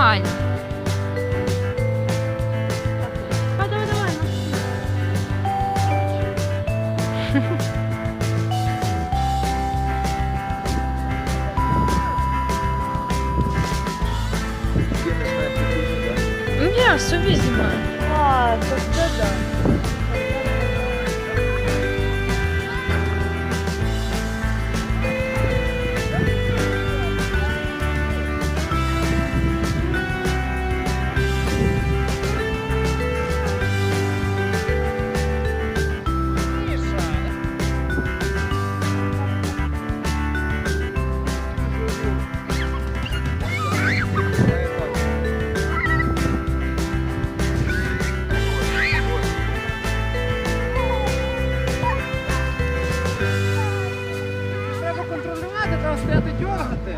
нормально. Давай, давай. Ні, собі знімаю. А, то це да. Треба контролювати, треба стояти дьоргати.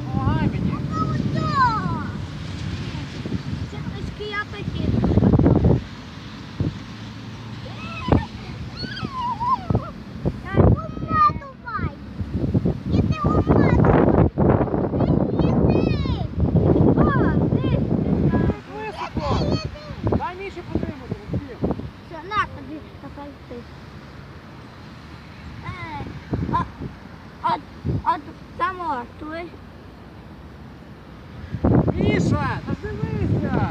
Помагай мені. Високо. Дай Міші потримати. Максим. Міша, та ж дивися.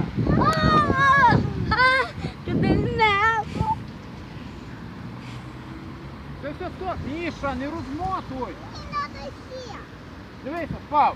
Все, стоп. Міша, не розмотуй. Дивися, впав.